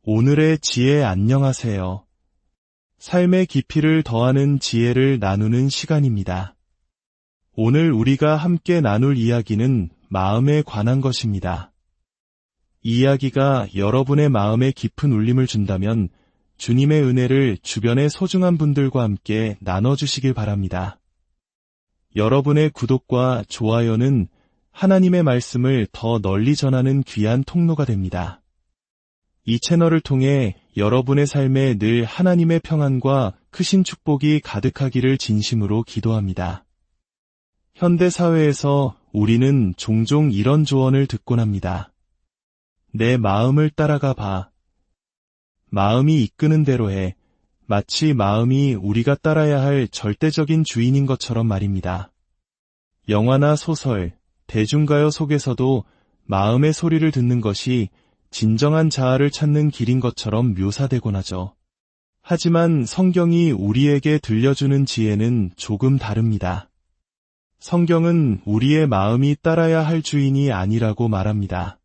오늘의 지혜 안녕하세요. 삶의 깊이를 더하는 지혜를 나누는 시간입니다. 오늘 우리가 함께 나눌 이야기는 마음에 관한 것입니다. 이 이야기가 여러분의 마음에 깊은 울림을 준다면 주님의 은혜를 주변의 소중한 분들과 함께 나눠주시길 바랍니다. 여러분의 구독과 좋아요는 하나님의 말씀을 더 널리 전하는 귀한 통로가 됩니다. 이 채널을 통해 여러분의 삶에 늘 하나님의 평안과 크신 축복이 가득하기를 진심으로 기도합니다. 현대 사회에서 우리는 종종 이런 조언을 듣곤 합니다. 내 마음을 따라가 봐. 마음이 이끄는 대로 해. 마치 마음이 우리가 따라야 할 절대적인 주인인 것처럼 말입니다. 영화나 소설, 대중가요 속에서도 마음의 소리를 듣는 것이 진정한 자아를 찾는 길인 것처럼 묘사되곤 하죠. 하지만 성경이 우리에게 들려주는 지혜는 조금 다릅니다. 성경은 우리의 마음이 따라야 할 주인이 아니라고 말합니다.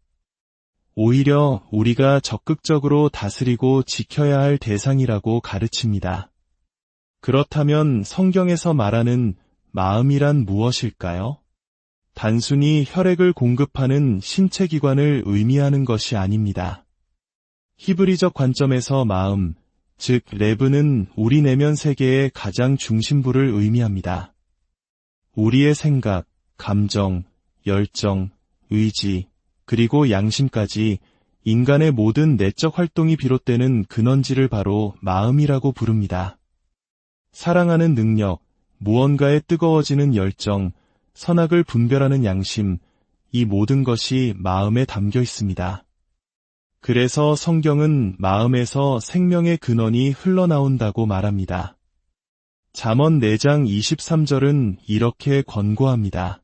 오히려 우리가 적극적으로 다스리고 지켜야 할 대상이라고 가르칩니다. 그렇다면 성경에서 말하는 마음이란 무엇일까요? 단순히 혈액을 공급하는 신체 기관을 의미하는 것이 아닙니다. 히브리적 관점에서 마음, 즉 레브는 우리 내면 세계의 가장 중심부를 의미합니다. 우리의 생각, 감정, 열정, 의지, 그리고 양심까지 인간의 모든 내적 활동이 비롯되는 근원지를 바로 마음이라고 부릅니다. 사랑하는 능력, 무언가에 뜨거워지는 열정, 선악을 분별하는 양심, 이 모든 것이 마음에 담겨 있습니다. 그래서 성경은 마음에서 생명의 근원이 흘러나온다고 말합니다. 잠언 4장 23절은 이렇게 권고합니다.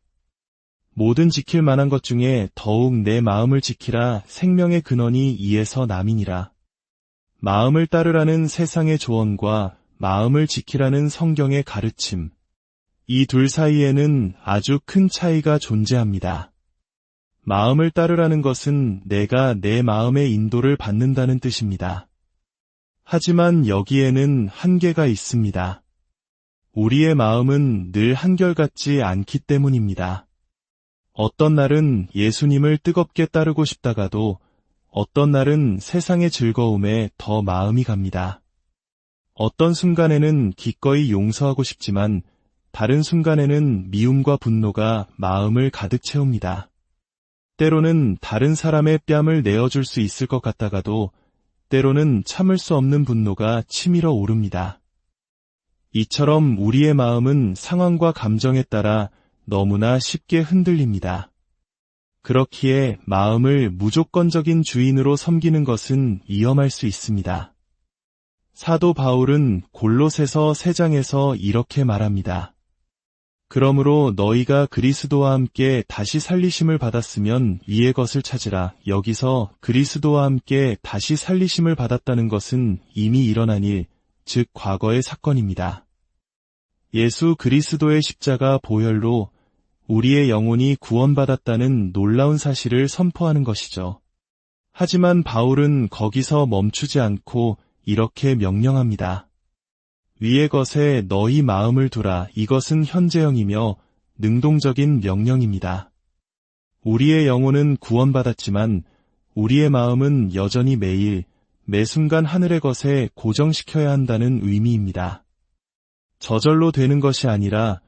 모든 지킬 만한 것 중에 더욱 내 마음을 지키라. 생명의 근원이 이에서 남이니라. 마음을 따르라는 세상의 조언과 마음을 지키라는 성경의 가르침, 이 둘 사이에는 아주 큰 차이가 존재합니다. 마음을 따르라는 것은 내가 내 마음의 인도를 받는다는 뜻입니다. 하지만 여기에는 한계가 있습니다. 우리의 마음은 늘 한결같지 않기 때문입니다. 어떤 날은 예수님을 뜨겁게 따르고 싶다가도 어떤 날은 세상의 즐거움에 더 마음이 갑니다. 어떤 순간에는 기꺼이 용서하고 싶지만 다른 순간에는 미움과 분노가 마음을 가득 채웁니다. 때로는 다른 사람의 뺨을 내어줄 수 있을 것 같다가도 때로는 참을 수 없는 분노가 치밀어 오릅니다. 이처럼 우리의 마음은 상황과 감정에 따라 너무나 쉽게 흔들립니다. 그렇기에 마음을 무조건적인 주인으로 섬기는 것은 위험할 수 있습니다. 사도 바울은 골로새서 3장에서 이렇게 말합니다. 그러므로 너희가 그리스도와 함께 다시 살리심을 받았으면 위의 것을 찾으라. 여기서 그리스도와 함께 다시 살리심을 받았다는 것은 이미 일어난 일, 즉 과거의 사건입니다. 예수 그리스도의 십자가 보혈로 우리의 영혼이 구원받았다는 놀라운 사실을 선포하는 것이죠. 하지만 바울은 거기서 멈추지 않고 이렇게 명령합니다. 위의 것에 너희 마음을 두라. 이것은 현재형이며 능동적인 명령입니다. 우리의 영혼은 구원받았지만 우리의 마음은 여전히 매일, 매 순간 하늘의 것에 고정시켜야 한다는 의미입니다. 저절로 되는 것이 아니라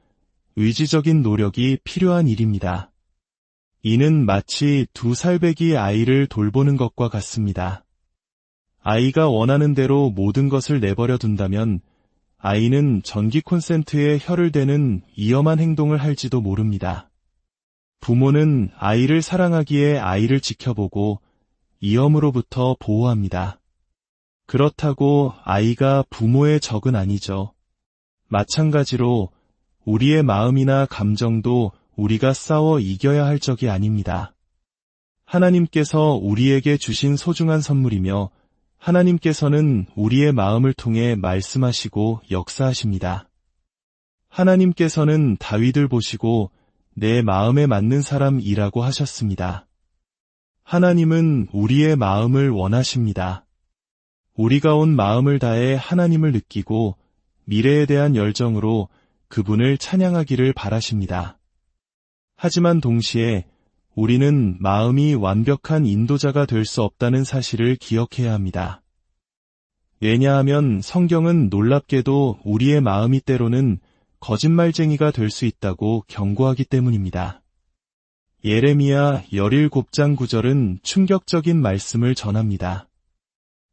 의지적인 노력이 필요한 일입니다. 이는 마치 2살배기 아이를 돌보는 것과 같습니다. 아이가 원하는 대로 모든 것을 내버려 둔다면 아이는 전기 콘센트에 혀를 대는 위험한 행동을 할지도 모릅니다. 부모는 아이를 사랑하기에 아이를 지켜보고 위험으로부터 보호합니다. 그렇다고 아이가 부모의 적은 아니죠. 마찬가지로 우리의 마음이나 감정도 우리가 싸워 이겨야 할 적이 아닙니다. 하나님께서 우리에게 주신 소중한 선물이며 하나님께서는 우리의 마음을 통해 말씀하시고 역사하십니다. 하나님께서는 다윗을 보시고 내 마음에 맞는 사람이라고 하셨습니다. 하나님은 우리의 마음을 원하십니다. 우리가 온 마음을 다해 하나님을 느끼고 미래에 대한 열정으로 그분을 찬양하기를 바라십니다. 하지만 동시에 우리는 마음이 완벽한 인도자가 될 수 없다는 사실을 기억해야 합니다. 왜냐하면 성경은 놀랍게도 우리의 마음이 때로는 거짓말쟁이가 될 수 있다고 경고하기 때문입니다. 예레미야 17장 9절은 충격적인 말씀을 전합니다.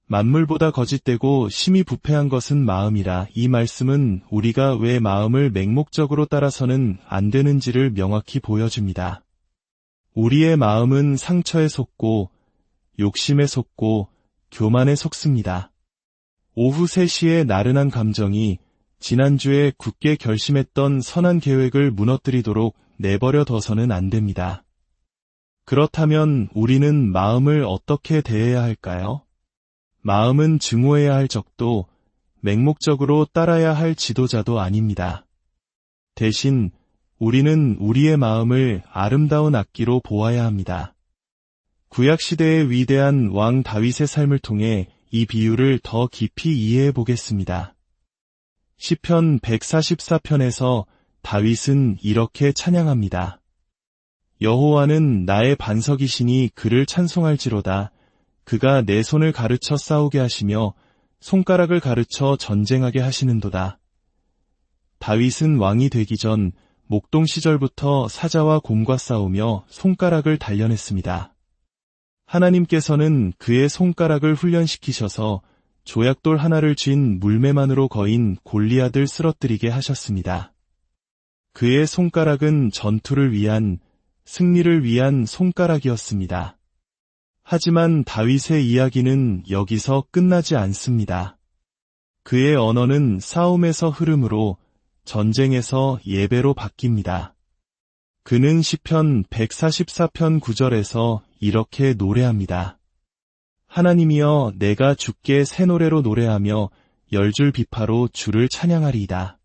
만물보다 거짓되고 심히 부패한 것은 마음이라. 이 말씀은 우리가 왜 마음을 맹목적으로 따라서는 안 되는지를 명확히 보여줍니다. 우리의 마음은 상처에 속고 욕심에 속고 교만에 속습니다. 오후 3시의 나른한 감정이 지난주에 굳게 결심했던 선한 계획을 무너뜨리도록 내버려 둬서는 안 됩니다. 그렇다면 우리는 마음을 어떻게 대해야 할까요? 마음은 증오해야 할 적도 맹목적으로 따라야 할 지도자도 아닙니다. 대신 우리는 우리의 마음을 아름다운 악기로 보아야 합니다. 구약시대의 위대한 왕 다윗의 삶을 통해 이 비유를 더 깊이 이해해 보겠습니다. 시편 144편에서 다윗은 이렇게 찬양합니다. 여호와는 나의 반석이시니 그를 찬송할지로다. 그가 내 손을 가르쳐 싸우게 하시며 손가락을 가르쳐 전쟁하게 하시는도다. 다윗은 왕이 되기 전 목동 시절부터 사자와 곰과 싸우며 손가락을 단련했습니다. 하나님께서는 그의 손가락을 훈련시키셔서 조약돌 하나를 쥔 물매만으로 거인 골리앗을 쓰러뜨리게 하셨습니다. 그의 손가락은 전투를 위한, 승리를 위한 손가락이었습니다. 하지만 다윗의 이야기는 여기서 끝나지 않습니다. 그의 언어는 싸움에서 흐름으로, 전쟁에서 예배로 바뀝니다. 그는 시편 144편 9절에서 이렇게 노래합니다. 하나님이여, 내가 주께 새 노래로 노래하며 열줄 비파로 주를 찬양하리이다.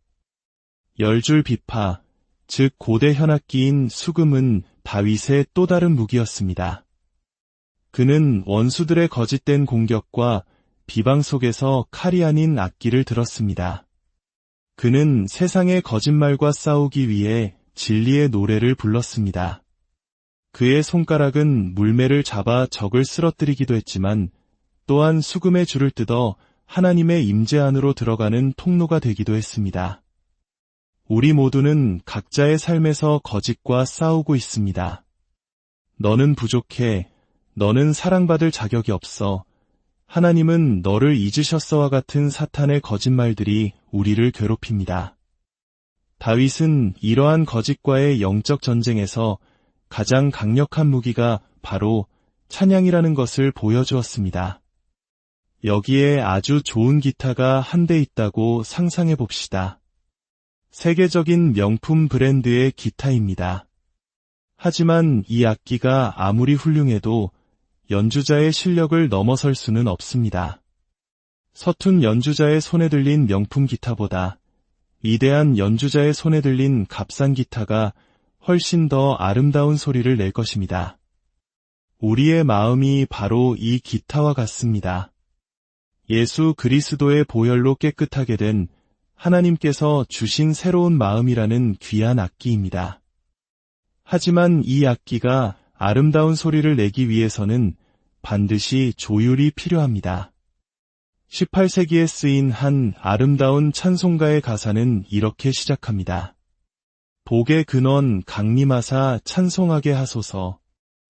열줄 비파, 즉 고대 현악기인 수금은 다윗의 또 다른 무기였습니다. 그는 원수들의 거짓된 공격과 비방 속에서 칼이 아닌 악기를 들었습니다. 그는 세상의 거짓말과 싸우기 위해 진리의 노래를 불렀습니다. 그의 손가락은 물매를 잡아 적을 쓰러뜨리기도 했지만 또한 수금의 줄을 뜯어 하나님의 임재 안으로 들어가는 통로가 되기도 했습니다. 우리 모두는 각자의 삶에서 거짓과 싸우고 있습니다. 너는 부족해. 너는 사랑받을 자격이 없어. 하나님은 너를 잊으셨어와 같은 사탄의 거짓말들이 우리를 괴롭힙니다. 다윗은 이러한 거짓과의 영적 전쟁에서 가장 강력한 무기가 바로 찬양이라는 것을 보여주었습니다. 여기에 아주 좋은 기타가 한 대 있다고 상상해 봅시다. 세계적인 명품 브랜드의 기타입니다. 하지만 이 악기가 아무리 훌륭해도 연주자의 실력을 넘어설 수는 없습니다. 서툰 연주자의 손에 들린 명품 기타보다 위대한 연주자의 손에 들린 값싼 기타가 훨씬 더 아름다운 소리를 낼 것입니다. 우리의 마음이 바로 이 기타와 같습니다. 예수 그리스도의 보혈로 깨끗하게 된 하나님께서 주신 새로운 마음이라는 귀한 악기입니다. 하지만 이 악기가 아름다운 소리를 내기 위해서는 반드시 조율이 필요합니다. 18세기에 쓰인 한 아름다운 찬송가의 가사는 이렇게 시작합니다. 복의 근원 강림하사 찬송하게 하소서.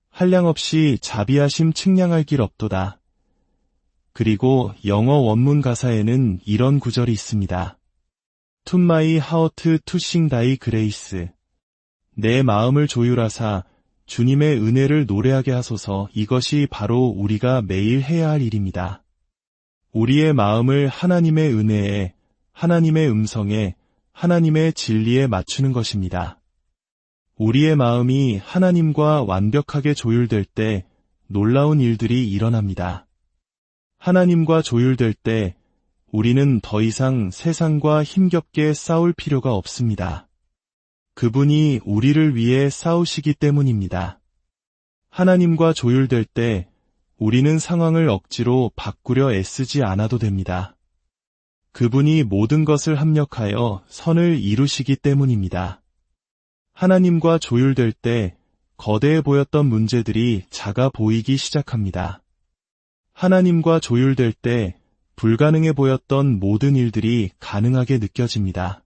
한량없이 자비하심 측량할 길 없도다. 그리고 영어 원문 가사에는 이런 구절이 있습니다. To my heart to sing thy grace. 내 마음을 조율하사 주님의 은혜를 노래하게 하소서. 이것이 바로 우리가 매일 해야 할 일입니다. 우리의 마음을 하나님의 은혜에, 하나님의 음성에, 하나님의 진리에 맞추는 것입니다. 우리의 마음이 하나님과 완벽하게 조율될 때 놀라운 일들이 일어납니다. 하나님과 조율될 때 우리는 더 이상 세상과 힘겹게 싸울 필요가 없습니다. 그분이 우리를 위해 싸우시기 때문입니다. 하나님과 조율될 때 우리는 상황을 억지로 바꾸려 애쓰지 않아도 됩니다. 그분이 모든 것을 합력하여 선을 이루시기 때문입니다. 하나님과 조율될 때 거대해 보였던 문제들이 작아 보이기 시작합니다. 하나님과 조율될 때 불가능해 보였던 모든 일들이 가능하게 느껴집니다.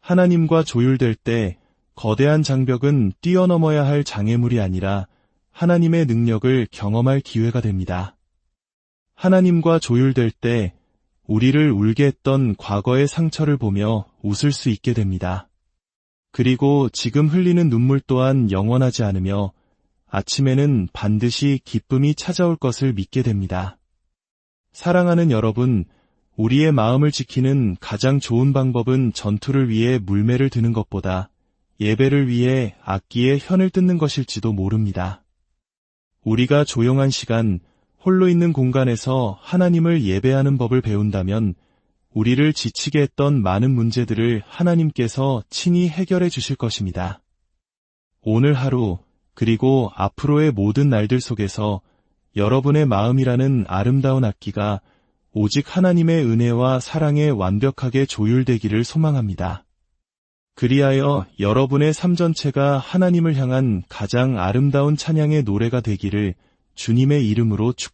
하나님과 조율될 때 거대한 장벽은 뛰어넘어야 할 장애물이 아니라 하나님의 능력을 경험할 기회가 됩니다. 하나님과 조율될 때 우리를 울게 했던 과거의 상처를 보며 웃을 수 있게 됩니다. 그리고 지금 흘리는 눈물 또한 영원하지 않으며 아침에는 반드시 기쁨이 찾아올 것을 믿게 됩니다. 사랑하는 여러분, 우리의 마음을 지키는 가장 좋은 방법은 전투를 위해 물매를 드는 것보다 예배를 위해 악기에 현을 뜯는 것일지도 모릅니다. 우리가 조용한 시간, 홀로 있는 공간에서 하나님을 예배하는 법을 배운다면 우리를 지치게 했던 많은 문제들을 하나님께서 친히 해결해 주실 것입니다. 오늘 하루, 그리고 앞으로의 모든 날들 속에서 여러분의 마음이라는 아름다운 악기가 오직 하나님의 은혜와 사랑에 완벽하게 조율되기를 소망합니다. 그리하여 여러분의 삶 전체가 하나님을 향한 가장 아름다운 찬양의 노래가 되기를 주님의 이름으로 축복합니다.